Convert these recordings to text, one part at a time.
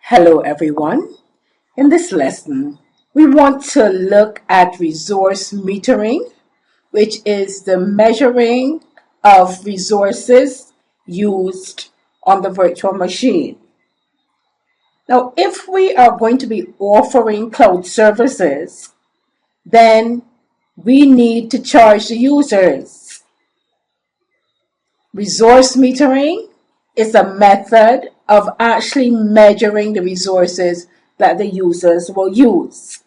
Hello everyone. In this lesson, we want to look at resource metering, which is the measuring of resources used on the virtual machine. Now, if we are going to be offering cloud services, then we need to charge the users. Resource metering is a method of actually measuring the resources that the users will use.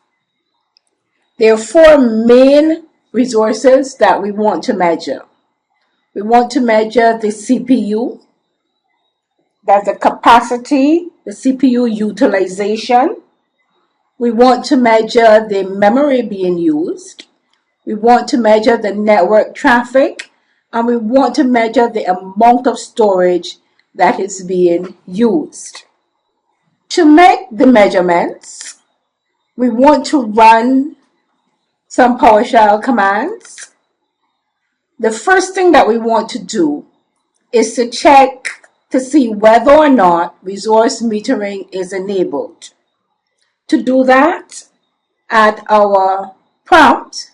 There are four main resources that we want to measure. We want to measure the CPU, that's the capacity, the CPU utilization. We want to measure the memory being used. We want to measure the network traffic, and we want to measure the amount of storage that is being used. To make the measurements, we want to run some PowerShell commands. The first thing that we want to do is to check to see whether or not resource metering is enabled. To do that, at our prompt,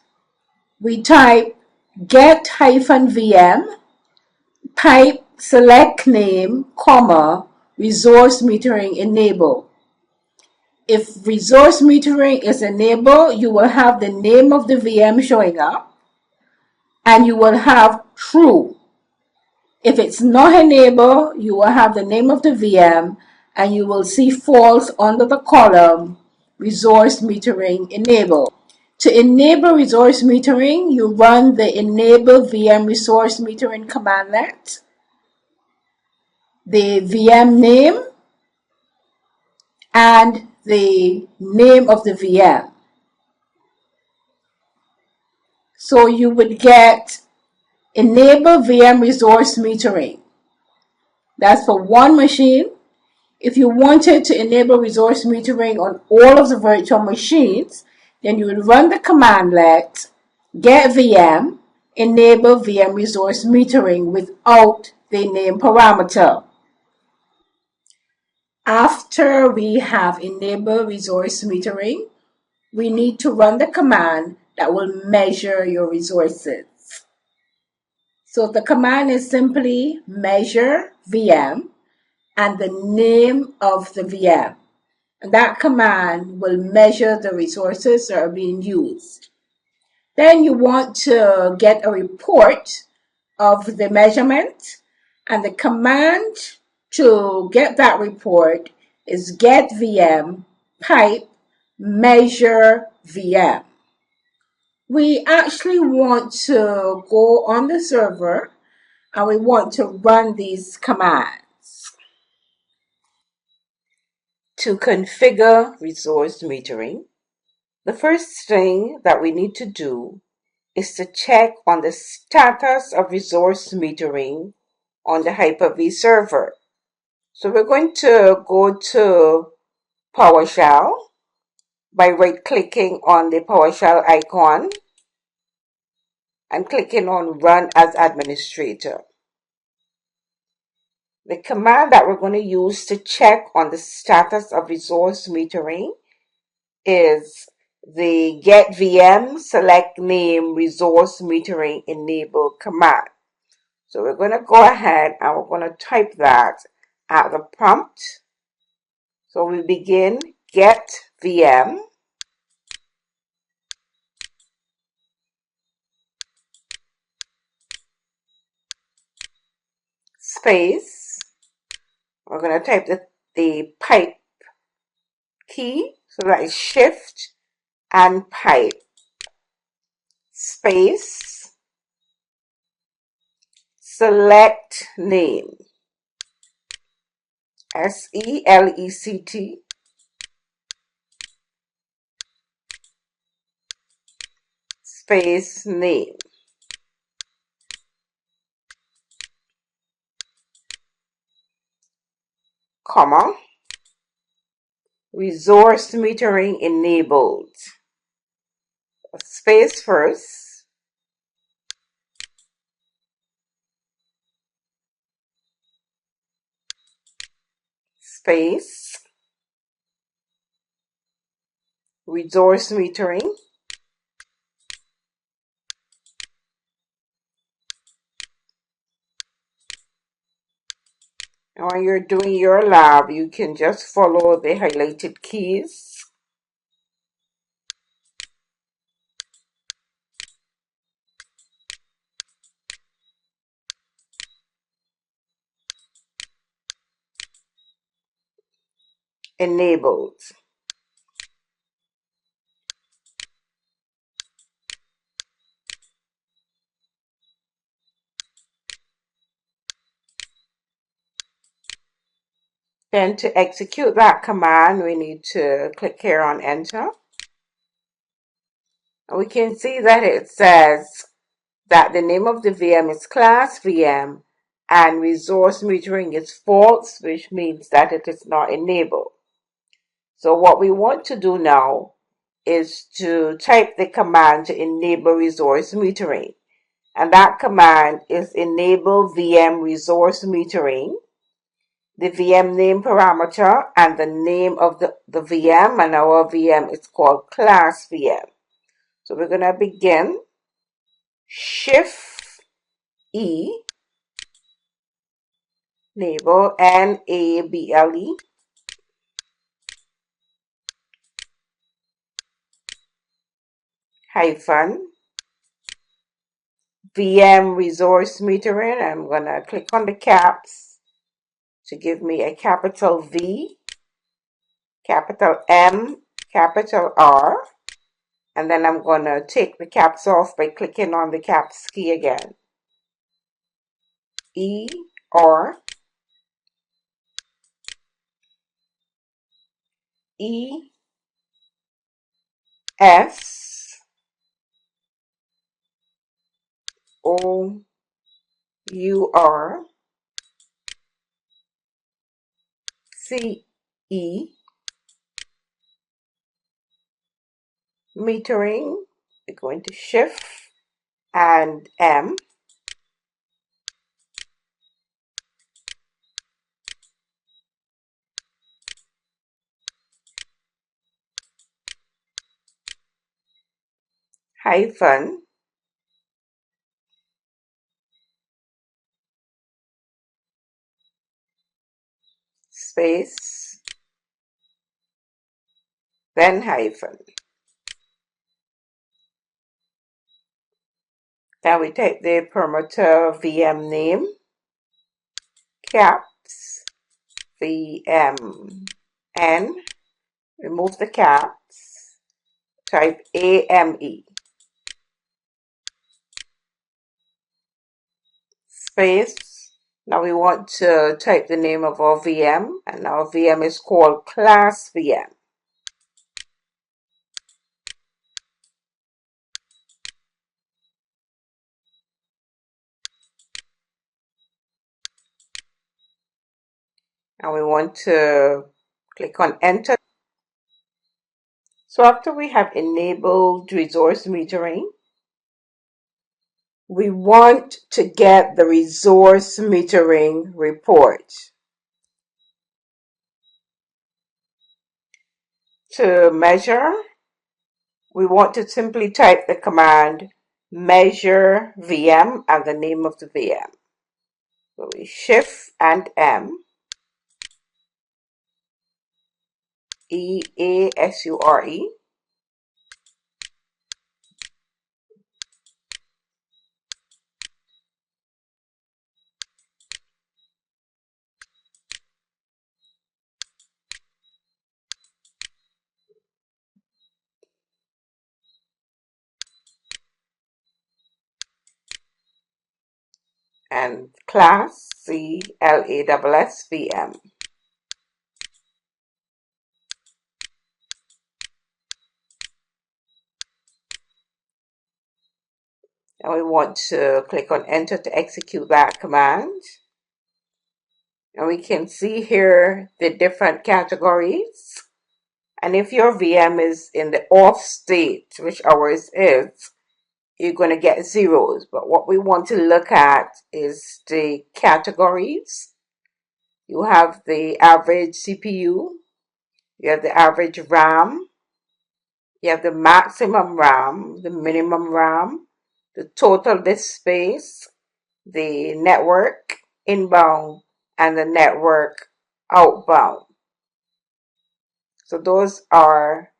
we type get-vm pipe select name, comma, resource metering enable. If resource metering is enabled, you will have the name of the VM showing up and you will have true. If it's not enabled, you will have the name of the VM and you will see false under the column resource metering enable. To enable resource metering, you run the enable VM resource metering commandlet, the VM name, and the name of the VM. So you would get enable VM resource metering. That's for one machine. If you wanted to enable resource metering on all of the virtual machines, then you would run the commandlet get VM enable VM resource metering without the name parameter. After we have enabled resource metering, we need to run the command that will measure your resources. So the command is simply measure VM and the name of the VM. And that command will measure the resources that are being used. Then you want to get a report of the measurement, and the command to get that report is get VM pipe measure VM. We actually want to go on the server and we want to run these commands. To configure resource metering, the first thing that we need to do is to check on the status of resource metering on the Hyper-V server. So we're going to go to PowerShell by right-clicking on the PowerShell icon and clicking on Run as Administrator. The command that we're going to use to check on the status of resource metering is the get VM select name resource metering enable command. So we're going to go ahead and we're going to type that at the prompt. So we begin get VM space. We're going to type the pipe key. So that is shift and pipe space select name SELECT space name, comma, resource metering enabled, space first, space, resource metering. And when you're doing your lab, you can just follow the highlighted keys. Enabled. Then to execute that command, we need to click here on enter. And we can see that it says that the name of the VM is class VM and resource metering is false, which means that it is not enabled. So what we want to do now is to type the command to enable resource metering. And that command is enable VM resource metering, the VM name parameter, and the name of the VM, and our VM is called class VM. So we're going to begin Shift E, enable NABLE, hyphen VM resource metering. I'm going to click on the caps to give me a capital V, capital M, capital R. And then I'm going to take the caps off by clicking on the caps key again. E, R, E, S, O, U, R, C, E, metering. We're going to shift and M, hyphen, space, then hyphen. Then we take the parameter VM name, caps, VM N, remove the caps, type AME, space. Now we want to type the name of our VM, and our VM is called class VM. And we want to click on enter. So after we have enabled resource metering, we want to get the resource metering report. To measure, we want to simply type the command measure VM and the name of the VM. So we shift and M, EASURE, and class CLASS VM. And we want to click on enter to execute that command. And we can see here the different categories. And if your VM is in the off state, which ours is, you're going to get zeros. But what we want to look at is the categories. You have the average CPU, you have the average RAM, You have the maximum RAM, the minimum RAM, the total disk space, the network inbound, and the network outbound. So those are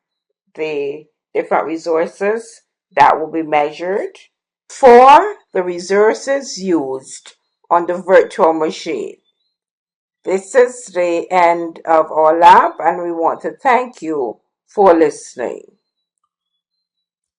the different resources that will be measured. For the resources used on the virtual machine. This is the end of our lab, and we want to thank you for listening.